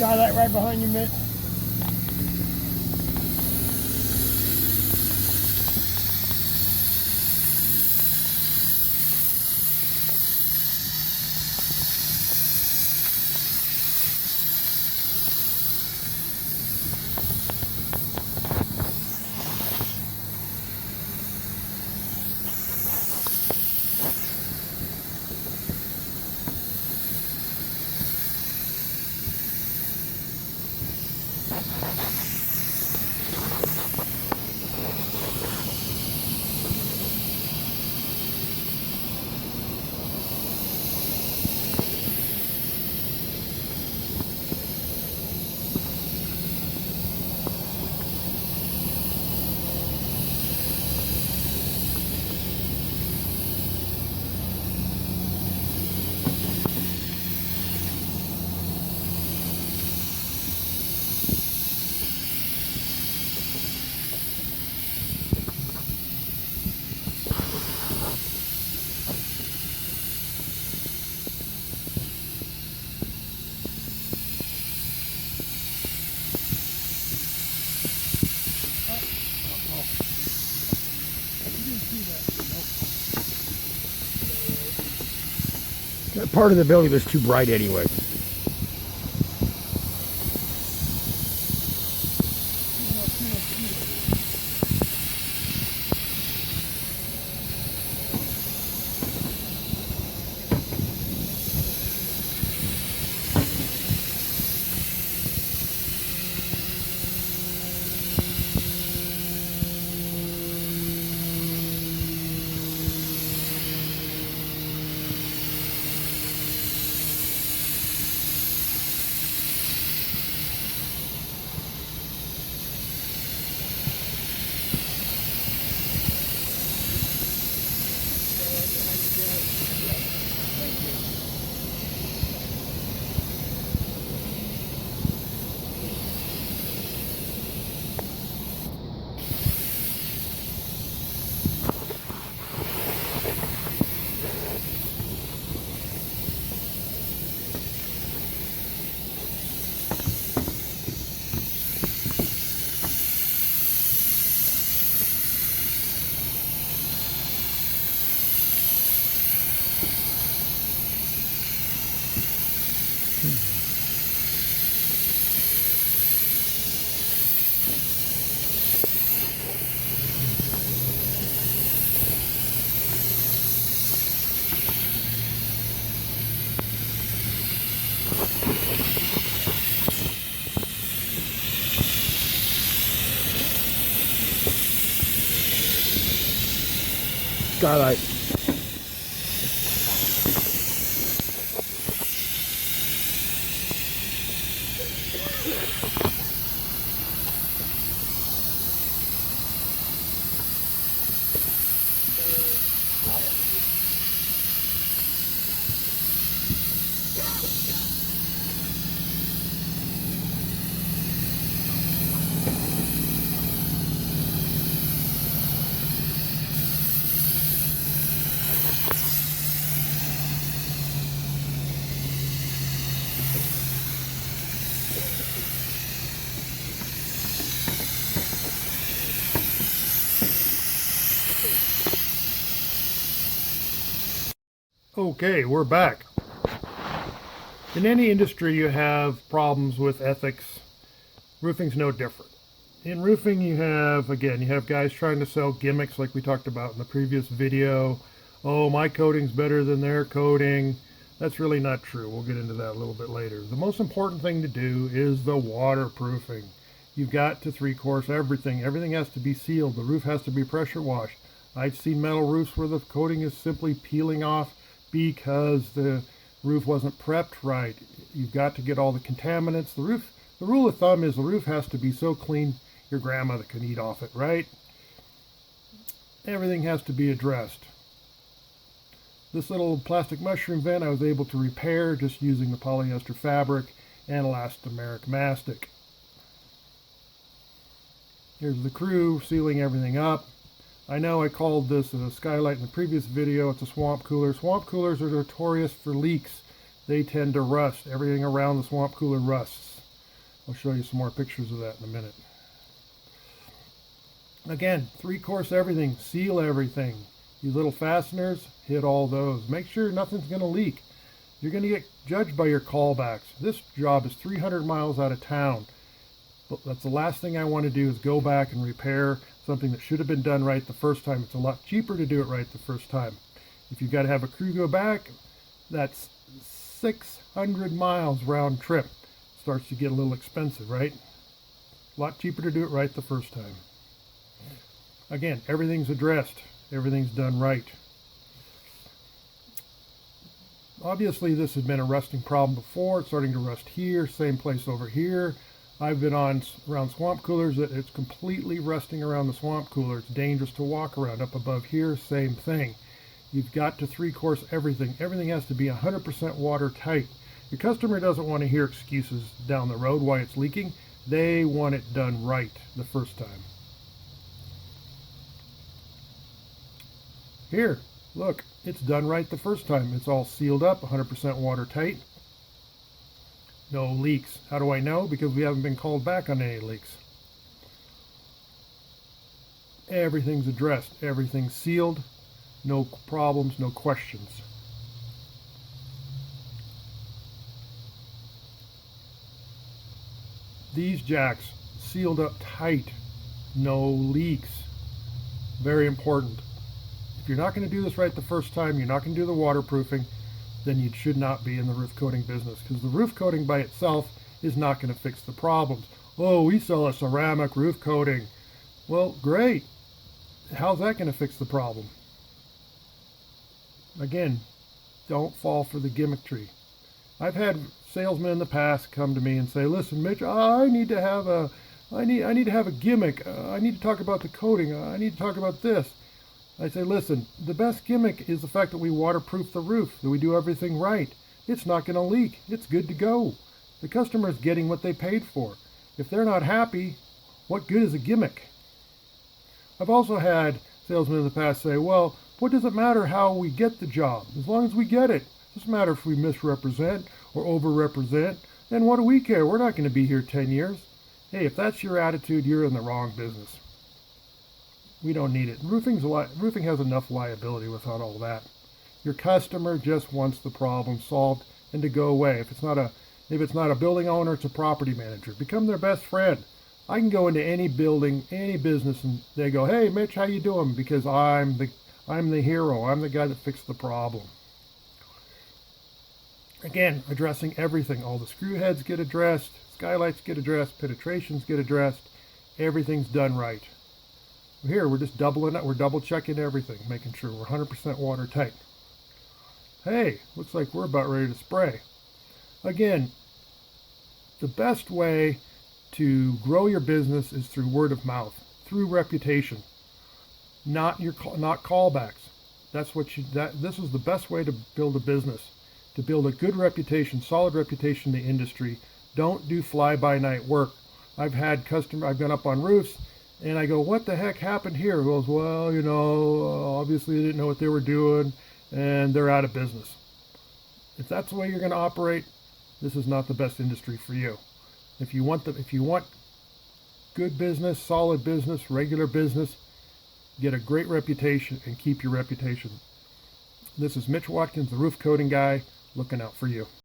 Skylight right behind you, Mitch. That part of the building was too bright anyway. Skylight. Okay, we're back. In any industry, you have problems with ethics. Roofing's no different. In roofing, you have guys trying to sell gimmicks like we talked about in the previous video. Oh, my coating's better than their coating. That's really not true. We'll get into that a little bit later. The most important thing to do is the waterproofing. You've got to three-course everything. Everything has to be sealed. The roof has to be pressure washed. I've seen metal roofs where the coating is simply peeling off because the roof wasn't prepped right. You've got to get all the contaminants. The rule of thumb is the roof has to be so clean your grandmother can eat off it, right? Everything has to be addressed. This little plastic mushroom vent I was able to repair just using the polyester fabric and elastomeric mastic. Here's the crew sealing everything up. I know I called this a skylight in the previous video. It's a swamp cooler. Swamp coolers are notorious for leaks. They tend to rust. Everything around the swamp cooler rusts. I'll show you some more pictures of that in a minute. Again, 3-course everything, seal everything. These little fasteners, hit all those. Make sure nothing's going to leak. You're going to get judged by your callbacks. This job is 300 miles out of town. But that's the last thing I want to do is go back and repair something that should have been done right the first time. It's a lot cheaper to do it right the first time. If you've got to have a crew go back, that's 600 miles round trip. Starts to get a little expensive, right? A lot cheaper to do it right the first time. Again, everything's addressed. Everything's done right. Obviously, this has been a rusting problem before. It's starting to rust here. Same place over here. I've been around swamp coolers that it's completely rusting around the swamp cooler. It's dangerous to walk around. Up above here, same thing. You've got to 3-course everything. Everything has to be 100% watertight. Your customer doesn't want to hear excuses down the road why it's leaking. They want it done right the first time. Here, look, it's done right the first time. It's all sealed up, 100% watertight. No leaks. How do I know? Because we haven't been called back on any leaks. Everything's addressed. Everything's sealed. No problems, no questions. These jacks sealed up tight. No leaks. Very important. If you're not going to do this right the first time, you're not going to do the waterproofing, then you should not be in the roof coating business, because the roof coating by itself is not going to fix the problems. Oh, we sell a ceramic roof coating. Well, great. How's that going to fix the problem? Again, don't fall for the gimmickry. I've had salesmen in the past come to me and say, "Listen, Mitch, I need to have a gimmick. I need to talk about the coating. I need to talk about this." I say, listen, the best gimmick is the fact that we waterproof the roof, that we do everything right. It's not going to leak. It's good to go. The customer is getting what they paid for. If they're not happy, what good is a gimmick? I've also had salesmen in the past say, well, what does it matter how we get the job? As long as we get it. It doesn't matter if we misrepresent or overrepresent. Then what do we care? We're not going to be here 10 years. Hey, if that's your attitude, you're in the wrong business. We don't need it. Roofing has enough liability without all that. Your customer just wants the problem solved and to go away. If it's not a building owner, it's a property manager. Become their best friend. I can go into any building, any business, and they go, "Hey, Mitch, how you doing?" Because I'm the hero. I'm the guy that fixed the problem. Again, addressing everything. All the screw heads get addressed, skylights get addressed, penetrations get addressed. Everything's done right. Here, we're just doubling it. We're double checking everything, making sure we're 100% watertight. Hey, looks like we're about ready to spray. Again, the best way to grow your business is through word of mouth, through reputation, not callbacks. This is the best way to build a business, to build a good reputation, solid reputation in the industry. Don't do fly-by-night work. I've gone up on roofs, and I go, "What the heck happened here?" He goes, "Well, obviously they didn't know what they were doing, and they're out of business." If that's the way you're going to operate, this is not the best industry for you. If you want good business, solid business, regular business, get a great reputation and keep your reputation. This is Mitch Watkins, the roof coating guy, looking out for you.